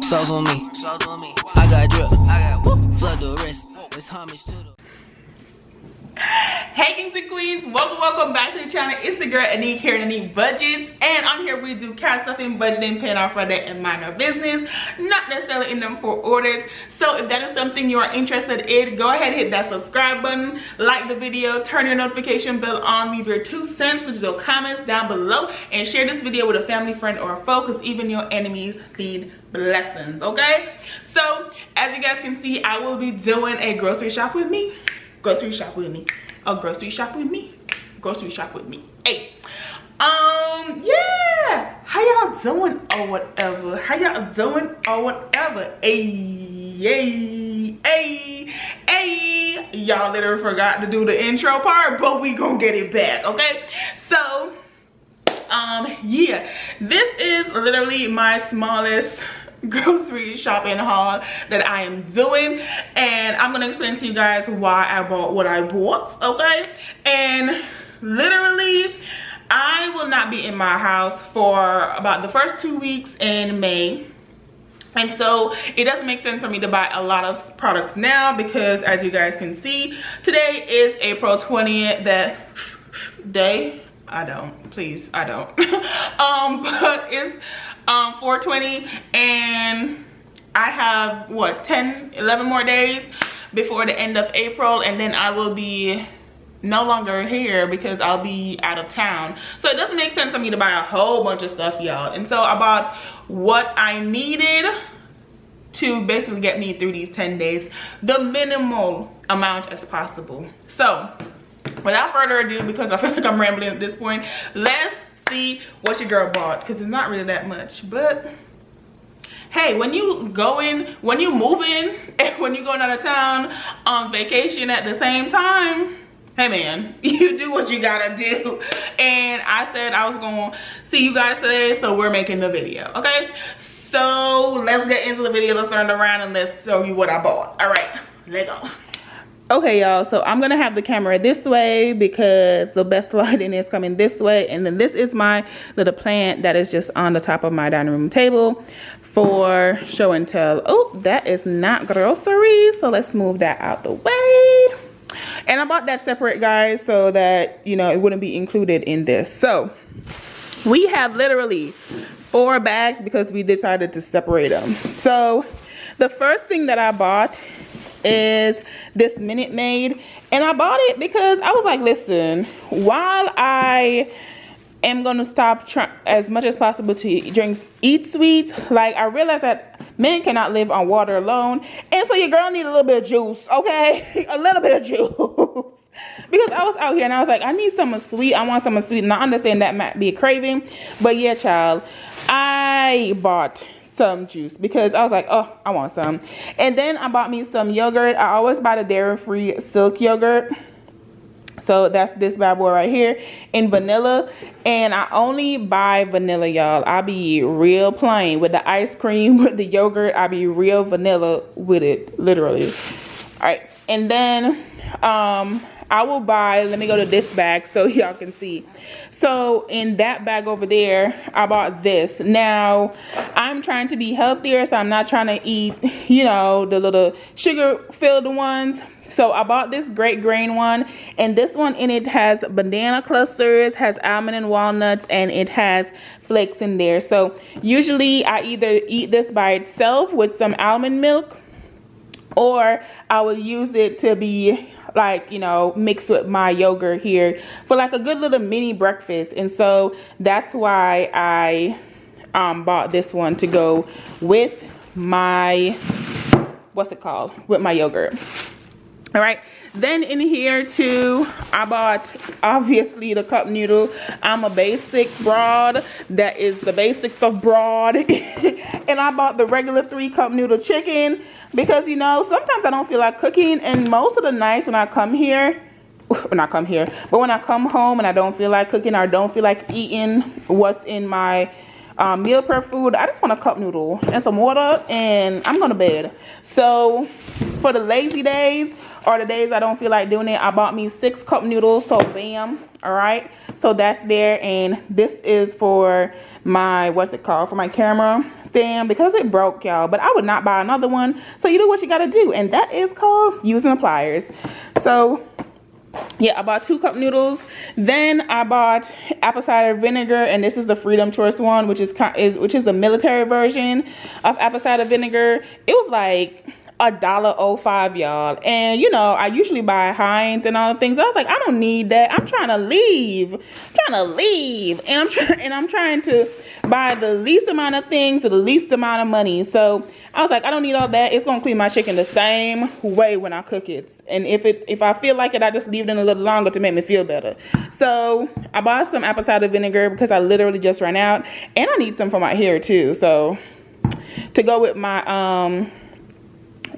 Sauce on me. I got drip. Flood the wrist. It's homage to the. Hey kings and queens, welcome back to the channel. It's the girl Aneke here, Aneke Budgets, and on here we do cash stuffing, budgeting, paying off Friday, and mind our business, not necessarily in them for orders. So if that is something you are interested in, go ahead and hit that subscribe button, like the video, turn your notification bell on, leave your 2 cents, which is your comments down below, and share this video with a family, friend, or a foe, because even your enemies need blessings. Okay, so as you guys can see, I will be doing a grocery shop with me. Grocery shop with me. A grocery shop with me. Grocery shop with me. Hey. Yeah. How y'all doing or whatever? How y'all doing or whatever? Hey. Y'all literally forgot to do the intro part, but we gonna get it back, okay? So, yeah. This is literally my smallest grocery shopping haul that I am doing, and I'm gonna explain to you guys why I bought what I bought, okay? And literally I will not be in my house for about the first 2 weeks in May, and so it doesn't make sense for me to buy a lot of products now, because as you guys can see, today is April 20th. That day, I don't but it's 4:20, and I have what, 11 more days before the end of April, and then I will be no longer here because I'll be out of town. So it doesn't make sense for me to buy a whole bunch of stuff, y'all. And so I bought what I needed to basically get me through these 10 days, the minimal amount as possible. So without further ado, because I feel like I'm rambling at this point, let's see what your girl bought, because it's not really that much. But hey, when you moving and when you going out of town on vacation at the same time, hey man, you do what you gotta do. And I said I was gonna see you guys today, so we're making the video, okay? So let's get into the video. Let's turn it around and let's show you what I bought. All right, let's go. Okay, y'all, so I'm gonna have the camera this way because the best lighting is coming this way, and then this is my little plant that is just on the top of my dining room table for show and tell. Oh, that is not groceries, so let's move that out the way. And I bought that separate, guys, so that, you know, it wouldn't be included in this. So we have literally 4 bags because we decided to separate them. So the first thing that I bought is this Minute Maid, and I bought it because I was like, listen, while I am gonna stop as much as possible to eat sweets, like I realized that men cannot live on water alone, and so your girl need a little bit of juice, okay? A little bit of juice. Because I was out here and I was like, I need something sweet. I want something sweet, and I understand that might be a craving, but yeah, child, I bought some juice because I was like, oh, I want some. And then I bought me some yogurt. I always buy the dairy-free silk yogurt. So that's this bad boy right here in vanilla, and I only buy vanilla, y'all. I'll be real plain with the ice cream, with the yogurt. I'll be real vanilla with it, literally. All right, and then I will buy, let me go to this bag so y'all can see. So in that bag over there, I bought this. Now, I'm trying to be healthier, so I'm not trying to eat, you know, the little sugar-filled ones. So I bought this great grain one, and this one in it has banana clusters, has almond and walnuts, and it has flakes in there. So usually I either eat this by itself with some almond milk, or I will use it to be like, you know, mixed with my yogurt here for like a good little mini breakfast. And so that's why I bought this one to go with my, what's it called, with my yogurt. All right, then in here too, I bought obviously the cup noodle. I'm a basic broad, that is the basics of broad. And I bought the regular 3-cup noodle chicken because, you know, sometimes I don't feel like cooking, and most of the nights when I come here, but when I come home and I don't feel like cooking or don't feel like eating what's in my meal prep food, I just want a cup noodle and some water, and I'm going to bed. So for the lazy days or the days I don't feel like doing it, I bought me 6 cup noodles. So bam, all right, so that's there. And this is for my, what's it called, for my camera. stand because it broke, y'all, but I would not buy another one. So you do what you gotta do, and that is called using the pliers. So yeah, I bought 2 cup noodles. Then I bought apple cider vinegar, and this is the Freedom Choice one, which is the military version of apple cider vinegar. It was like $1.05, y'all, and you know I usually buy Heinz and all the things. I was like, I don't need that. I'm trying to leave, and I'm trying to buy the least amount of things for the least amount of money. So I was like, I don't need all that. It's gonna clean my chicken the same way when I cook it, and if I feel like it, I just leave it in a little longer to make me feel better. So I bought some apple cider vinegar because I literally just ran out, and I need some for my hair too. So to go with my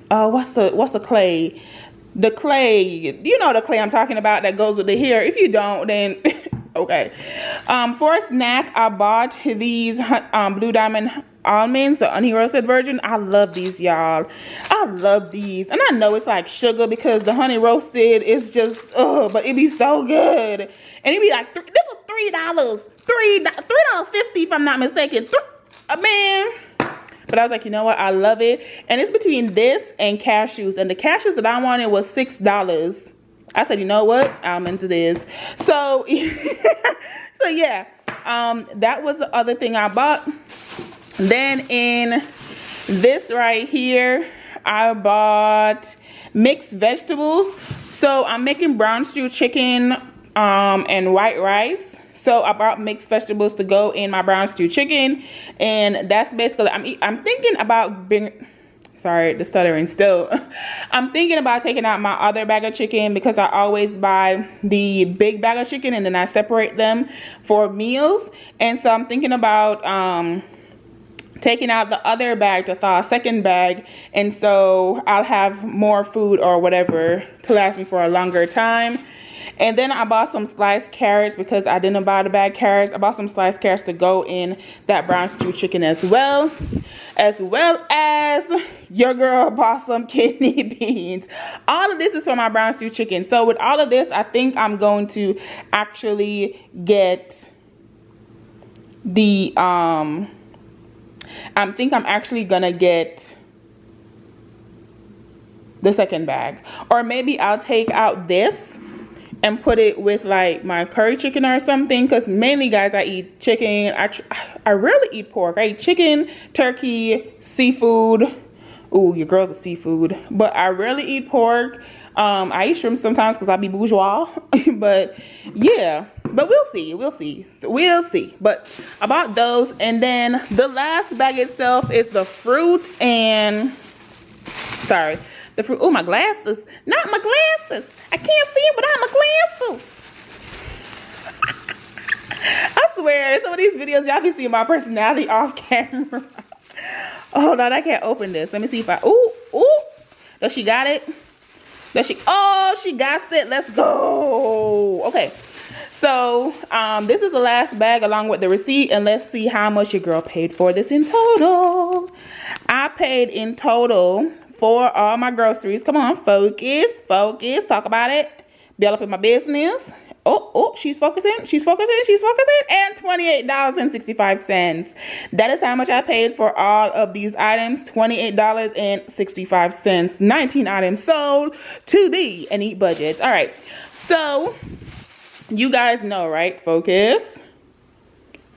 what's the clay? The clay, you know the clay I'm talking about that goes with the hair. If you don't, then okay. For a snack, I bought these Blue Diamond almonds, the honey roasted version. I love these, y'all. I love these, and I know it's like sugar because the honey roasted is just but it be so good, and it be like this was $3.50 if I'm not mistaken. Man. But I was like, you know what? I love it. And it's between this and cashews. And the cashews that I wanted was $6. I said, you know what? I'm into this. So, so yeah. That was the other thing I bought. Then in this right here, I bought mixed vegetables. So I'm making brown stew chicken and white rice. So I bought mixed vegetables to go in my brown stew chicken, and that's basically, I'm thinking about sorry, the stuttering still. I'm thinking about taking out my other bag of chicken because I always buy the big bag of chicken and then I separate them for meals. And so I'm thinking about taking out the other bag to thaw a second bag, and so I'll have more food or whatever to last me for a longer time. And then I bought some sliced carrots because I didn't buy the bag carrots. I bought some sliced carrots to go in that brown stew chicken as well as your girl bought some kidney beans. All of this is for my brown stew chicken. So with all of this, I think I'm going to actually get the I'm actually gonna get the second bag, or maybe I'll take out this and put it with like my curry chicken or something, because mainly, guys, I eat chicken. I rarely eat pork. I eat chicken, turkey, seafood. Ooh, your girl's a seafood, but I rarely eat pork. I eat shrimp sometimes because I be bourgeois. But yeah, but we'll see. But I bought those, and then the last bag itself is the fruit and the fruit. Oh, my glasses. Not my glasses. I can't see it without my glasses. I swear, some of these videos, y'all be seeing my personality off camera. Oh, no, I can't open this. Let me see if ooh. Does she got it? Oh, she got it. Let's go. Okay. So, this is the last bag along with the receipt, and let's see how much your girl paid for this in total. I paid in total for all my groceries. Come on, focus, talk about it. Build up in my business. Oh, she's focusing. And $28.65. That is how much I paid for all of these items. $28.65. 19 items sold to thee and eat budgets. All right. So you guys know, right? Focus.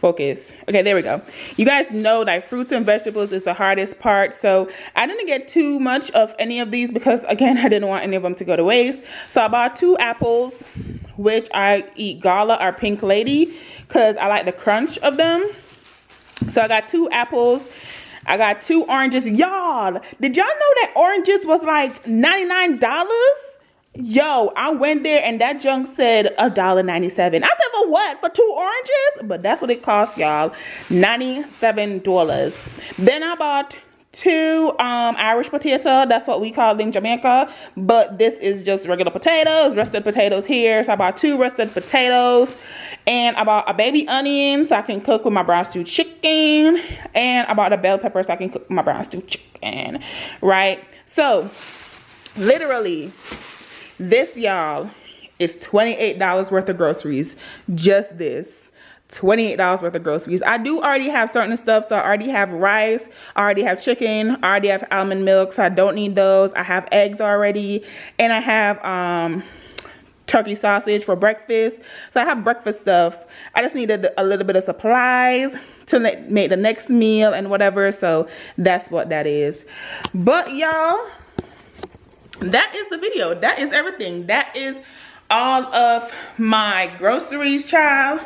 Okay, there we go. You guys know that fruits and vegetables is the hardest part. So I didn't get too much of any of these because, again, I didn't want any of them to go to waste. So I bought 2 apples, which I eat gala or pink lady because I like the crunch of them. So I got 2 apples. I got 2 oranges. Y'all, did y'all know that oranges was like $99? Yo, I went there and that junk said $1.97. I said, for what? For 2 oranges? But that's what it cost, y'all. $97. Then I bought 2 Irish potato. That's what we call it in Jamaica. But this is just regular potatoes, roasted potatoes here. So I bought 2 roasted potatoes. And I bought a baby onion so I can cook with my brown stew chicken. And I bought a bell pepper so I can cook with my brown stew chicken. Right? So, literally, this, y'all, is $28 worth of groceries. Just this. $28 worth of groceries. I do already have certain stuff. So I already have rice, I already have chicken, I already have almond milk, so I don't need those. I have eggs already, and I have turkey sausage for breakfast. So I have breakfast stuff. I just needed a little bit of supplies to make the next meal and whatever. So that's what that is. But y'all, that is the video. That is everything. That is all of my groceries, child.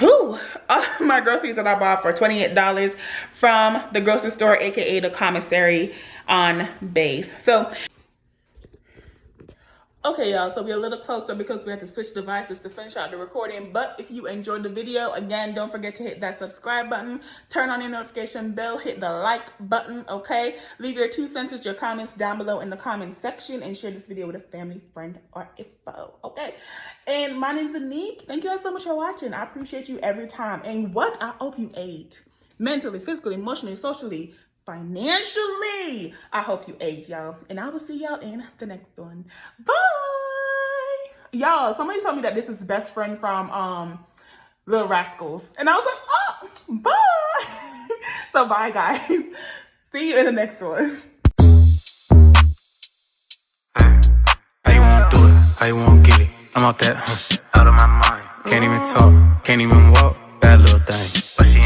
All of my groceries that I bought for $28 from the grocery store, aka the commissary on base. So okay, y'all, so we're a little closer because we had to switch devices to finish out the recording. But if you enjoyed the video, again, don't forget to hit that subscribe button, turn on your notification bell, hit the like button, okay? Leave your 2 cents with your comments down below in the comments section, and share this video with a family, friend, or a foe, okay? And my name's Aneke. Thank you guys so much for watching. I appreciate you every time. And what I hope you ate, mentally, physically, emotionally, socially, financially. I hope you ate, y'all. And I will see y'all in the next one. Bye. Y'all, somebody told me that this is best friend from Little Rascals. And I was like, oh, bye. So bye, guys. See you in the next one. How you wanna do it? How you wanna get it? I'm out that, out of my mind. Can't even talk, can't even walk. Bad little thing. But she